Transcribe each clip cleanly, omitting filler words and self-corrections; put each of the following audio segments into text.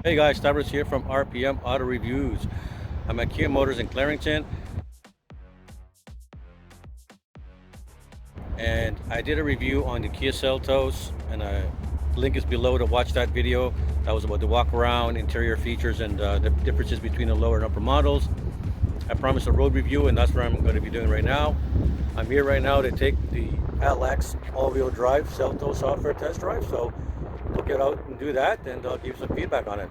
Hey guys, Stavros here from RPM Auto Reviews. I'm at Kia Motors in Clarington, and I did a review on the Kia Seltos, and a link is below to watch that video. That was about the walk around, interior features, and the differences between the lower and upper models. I promised a road review, and that's what I'm going to be doing right now. I'm here right now to take the LX all-wheel drive Seltos software test drive, so we'll get out and do that, and I'll give you some feedback on it.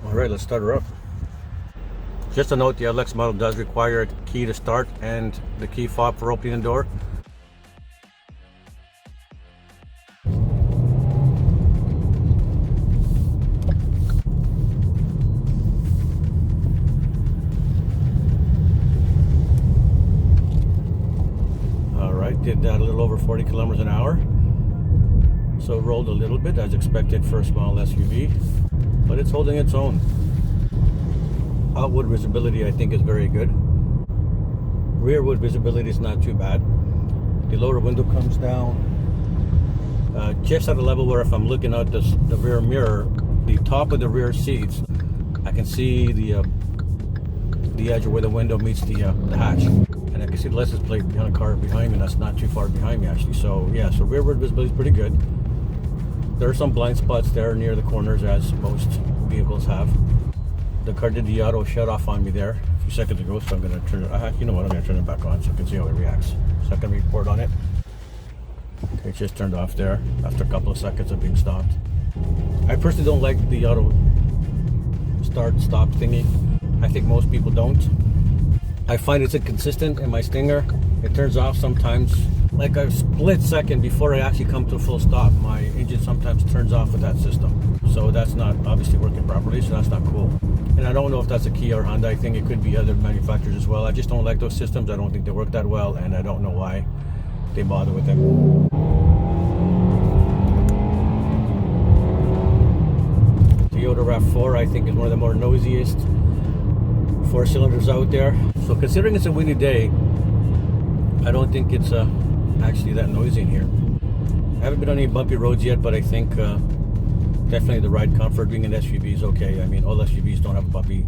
All right, let's start her up. Just a note, the LX model does require a key to start and the key fob for opening the door. All right, did that a little over 40 kilometers an hour. So it rolled a little bit as expected for a small SUV, but it's holding its own. Outward visibility I think is very good. Rearward visibility is not too bad. The lower window comes down just at a level where if I'm looking out the rear mirror, the top of the rear seats, I can see the edge of where the window meets the hatch, and I can see the license plate behind a car behind me. That's not too far behind me actually. So yeah, so rearward visibility is pretty good. There are some blind spots there near the corners, as most vehicles have. The car did the auto shut off on me there a few seconds ago, so I'm going to turn it. You know what? I'm going to turn it back on so you can see how it reacts. So I can report on it. Okay, it just turned off there after a couple of seconds of being stopped. I personally don't like the auto start-stop thingy. I think most people don't. I find it's inconsistent in my Stinger. It turns off sometimes, like a split second before I actually come to a full stop. My engine sometimes turns off with that system. So that's not obviously working properly, so that's not cool. And I don't know if that's a Kia or Hyundai thing. It could be other manufacturers as well. I just don't like those systems. I don't think they work that well, and I don't know why they bother with them. Toyota RAV4 I think is one of the more noisiest four cylinders out there. So considering it's a windy day, I don't think it's actually that noisy in here. I haven't been on any bumpy roads yet, but I think definitely the ride comfort being an SUV is okay. I mean, all SUVs don't have bumpy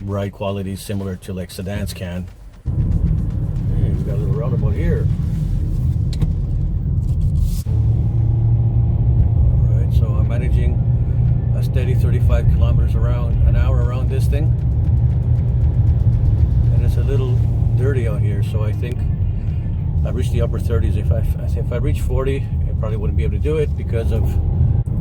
ride qualities similar to like sedans can. Hey, we got a little roundabout here. Alright, so I'm managing a steady 35 kilometers an hour around this thing. And it's a little dirty out here, so I think I've reached the upper 30s. If I reach 40, I probably wouldn't be able to do it because of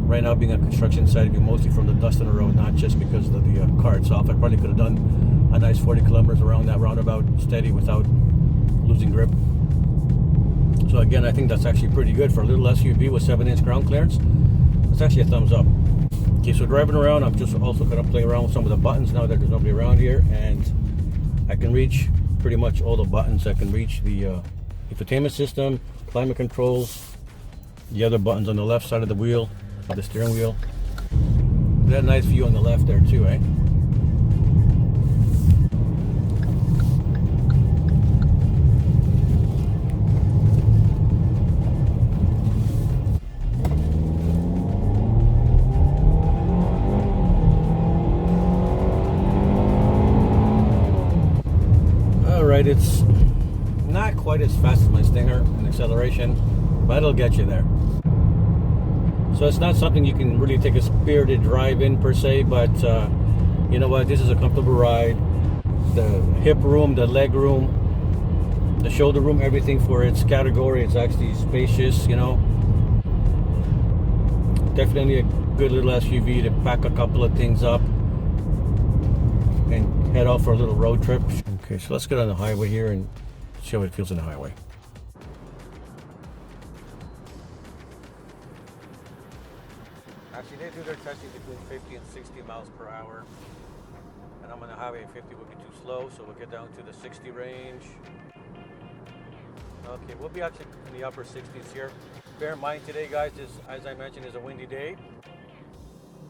right now being a construction site, it'd be mostly from the dust on the road, not just because of the car itself. I probably could have done a nice 40 kilometers around that roundabout steady without losing grip. So again, I think that's actually pretty good for a little SUV with 7-inch ground clearance. It's actually a thumbs up. Okay, so driving around, I'm just also going to play around with some of the buttons now that there's nobody around here, and I can reach pretty much all the buttons. I can reach the infotainment system, climate controls, the other buttons on the left side of the wheel, of the steering wheel. Got a nice view on the left there too, eh? Alright, it's not quite as fast as my Stinger in acceleration, but it'll get you there. So it's not something you can really take a spirited drive in per se, but you know what, this is a comfortable ride. The hip room, the leg room, the shoulder room, everything for its category, it's actually spacious, you know. Definitely a good little SUV to pack a couple of things up and head out for a little road trip. Okay, so let's get on the highway here and see how it feels on the highway. Actually, they do their testing between 50 and 60 miles per hour. And I'm on the highway, 50 would be too slow, so we'll get down to the 60 range. Okay, we'll be actually in the upper 60s here. Bear in mind today, guys, as I mentioned, is a windy day.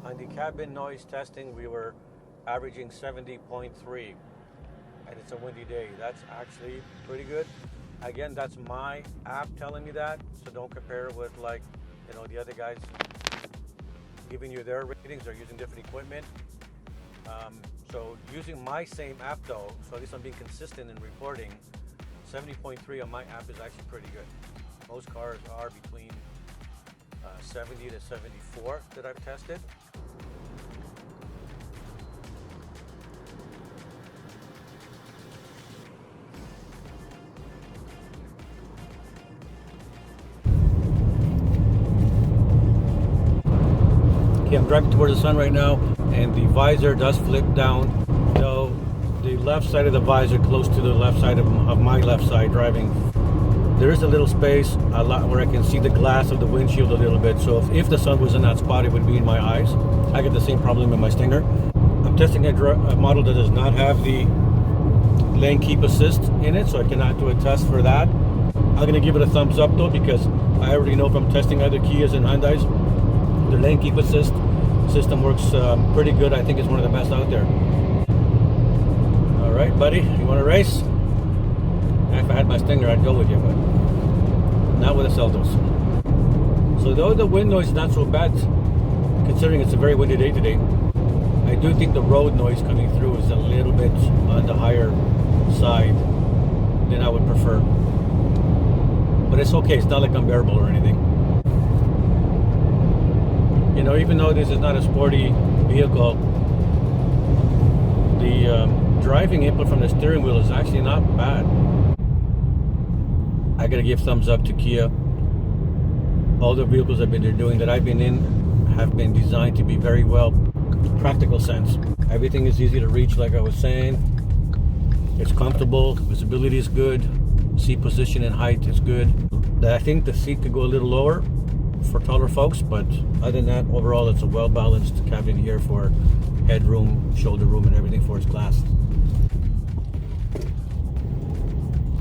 On the cabin noise testing, we were averaging 70.3, and it's a windy day. That's actually pretty good. Again, that's my app telling me that, so don't compare it with, like, you know, the other guys giving you their ratings. They're using different equipment. So using my same app though, so at least I'm being consistent in reporting, 70.3 on my app is actually pretty good. Most cars are between 70 to 74 that I've tested. Okay, I'm driving towards the sun right now, and the visor does flip down. So the left side of the visor, close to the left side of my left side driving, there is a little space, a lot where I can see the glass of the windshield a little bit. So if the sun was in that spot, it would be in my eyes. I get the same problem with my Stinger. I'm testing a model that does not have the lane keep assist in it, so I cannot do a test for that. I'm going to give it a thumbs up though, because I already know from testing other Kias and Hyundais, the lane keep assist system works pretty good. I think it's one of the best out there. All right, buddy, you want to race? If I had my Stinger, I'd go with you, but not with a Seltos. So though the wind noise is not so bad, considering it's a very windy day today, I do think the road noise coming through is a little bit on the higher side than I would prefer. But it's okay, it's not like unbearable or anything. You know, even though this is not a sporty vehicle, the driving input from the steering wheel is actually not bad. I gotta give thumbs up to Kia. All the vehicles that they're doing that I've been in have been designed to be very well practical sense. Everything is easy to reach, like I was saying. It's comfortable, visibility is good, seat position and height is good. I think the seat could go a little lower for taller folks, but other than that, overall it's a well-balanced cabin here for headroom, shoulder room, and everything for its class.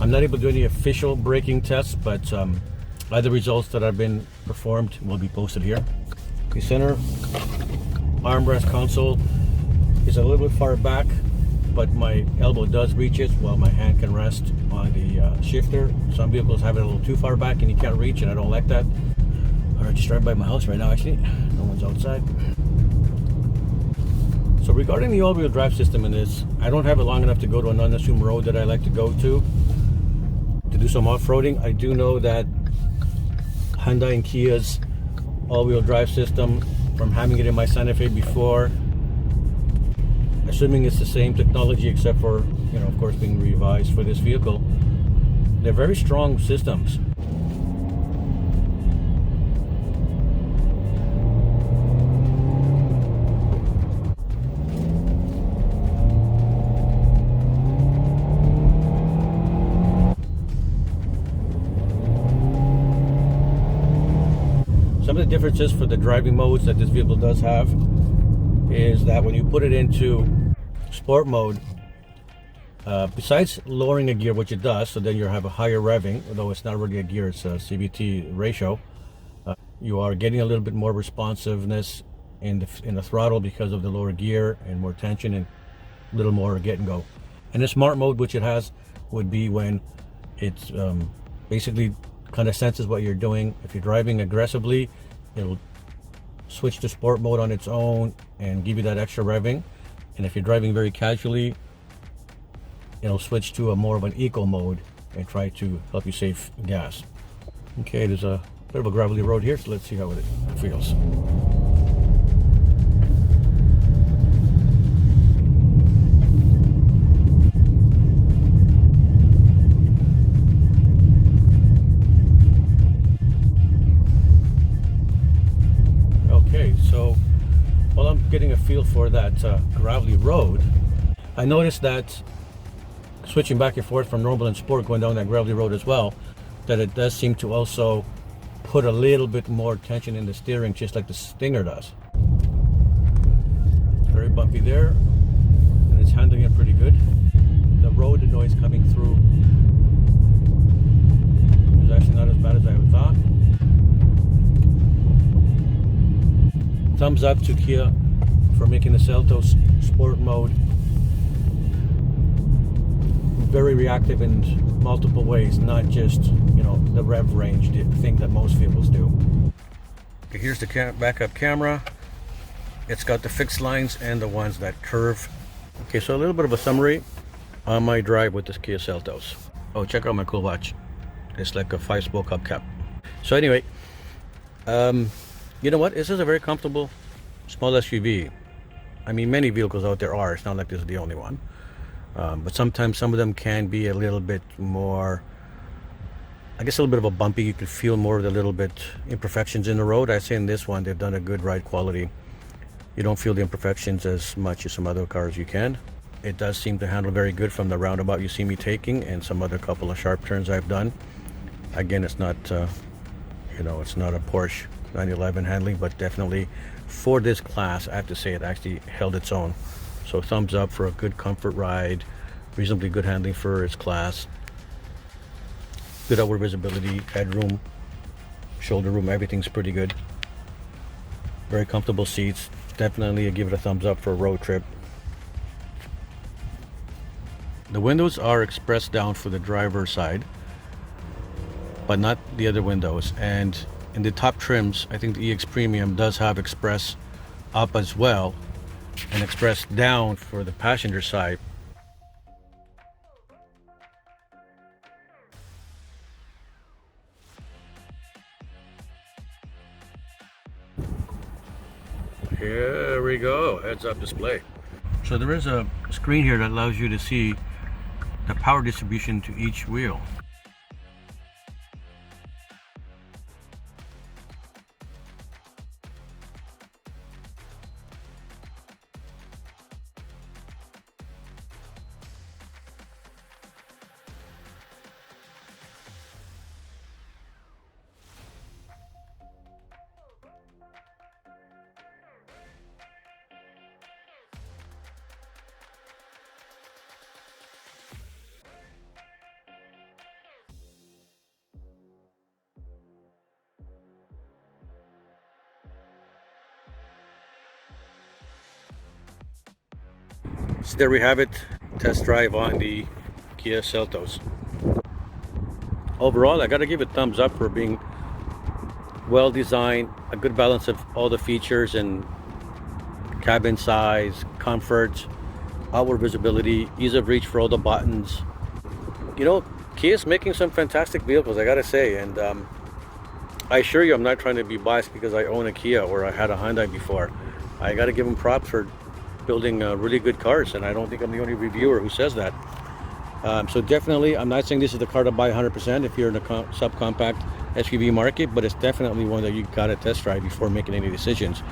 I'm not able to do any official braking tests, but other results that have been performed will be posted here. The center armrest console is a little bit far back, but my elbow does reach it while my hand can rest on the shifter. Some vehicles have it a little too far back and you can't reach, and I don't like that. I'm just driving by my house right now, actually. No one's outside. So regarding the all-wheel drive system in this, I don't have it long enough to go to an unassumed road that I like to go to do some off-roading. I do know that Hyundai and Kia's all-wheel drive system, from having it in my Santa Fe before, assuming it's the same technology except for, you know, of course, being revised for this vehicle, they're very strong systems. Some of the differences for the driving modes that this vehicle does have is that when you put it into sport mode, besides lowering a gear, which it does, so then you have a higher revving, although it's not really a gear, it's a CVT ratio, you are getting a little bit more responsiveness in the throttle because of the lower gear and more tension and a little more get and go. And the smart mode, which it has, would be when it's basically kind of senses what you're doing. If you're driving aggressively, it'll switch to sport mode on its own and give you that extra revving. And if you're driving very casually, it'll switch to a more of an eco mode and try to help you save gas. Okay, there's a bit of a gravelly road here, so let's see how it feels. So while I'm getting a feel for that gravelly road, I noticed that switching back and forth from normal and sport, going down that gravelly road as well, that it does seem to also put a little bit more tension in the steering, just like the Stinger does. Very bumpy there, and it's handling it pretty good. The road noise coming through is actually not as bad as I would thought. Thumbs up to Kia for making the Seltos Sport mode very reactive in multiple ways, not just, you know, the rev range thing that most vehicles do. Okay, here's the backup camera. It's got the fixed lines and the ones that curve. Okay, so a little bit of a summary on my drive with this Kia Seltos. Oh, check out my cool watch. It's like a 5-spoke hubcap. So anyway, you know what? This is a very comfortable small SUV. I mean, many vehicles out there are. It's not like this is the only one. But sometimes some of them can be a little bit more, I guess, a little bit of a bumpy. You can feel more of the little bit imperfections in the road. I say in this one, they've done a good ride quality. You don't feel the imperfections as much as some other cars you can. It does seem to handle very good from the roundabout you see me taking and some other couple of sharp turns I've done. Again, it's not, you know, it's not a Porsche 911 handling, but definitely for this class, I have to say it actually held its own. So thumbs up for a good comfort ride, reasonably good handling for its class. Good outward visibility, headroom, shoulder room, everything's pretty good. Very comfortable seats. Definitely give it a thumbs up for a road trip. The windows are expressed down for the driver's side, but not the other windows. And in the top trims, I think the EX Premium does have express up as well, and express down for the passenger side. Here we go, heads up display. So there is a screen here that allows you to see the power distribution to each wheel. So there we have it, test drive on the Kia Seltos. Overall, I gotta give it thumbs up for being well designed, a good balance of all the features and cabin size, comfort, outward visibility, ease of reach for all the buttons. You know, Kia's making some fantastic vehicles, I gotta say, and I assure you I'm not trying to be biased because I own a Kia or I had a Hyundai before. I gotta give them props for building really good cars, and I don't think I'm the only reviewer who says that. So definitely, I'm not saying this is the car to buy 100% if you're in the subcompact SUV market, but it's definitely one that you gotta test drive before making any decisions.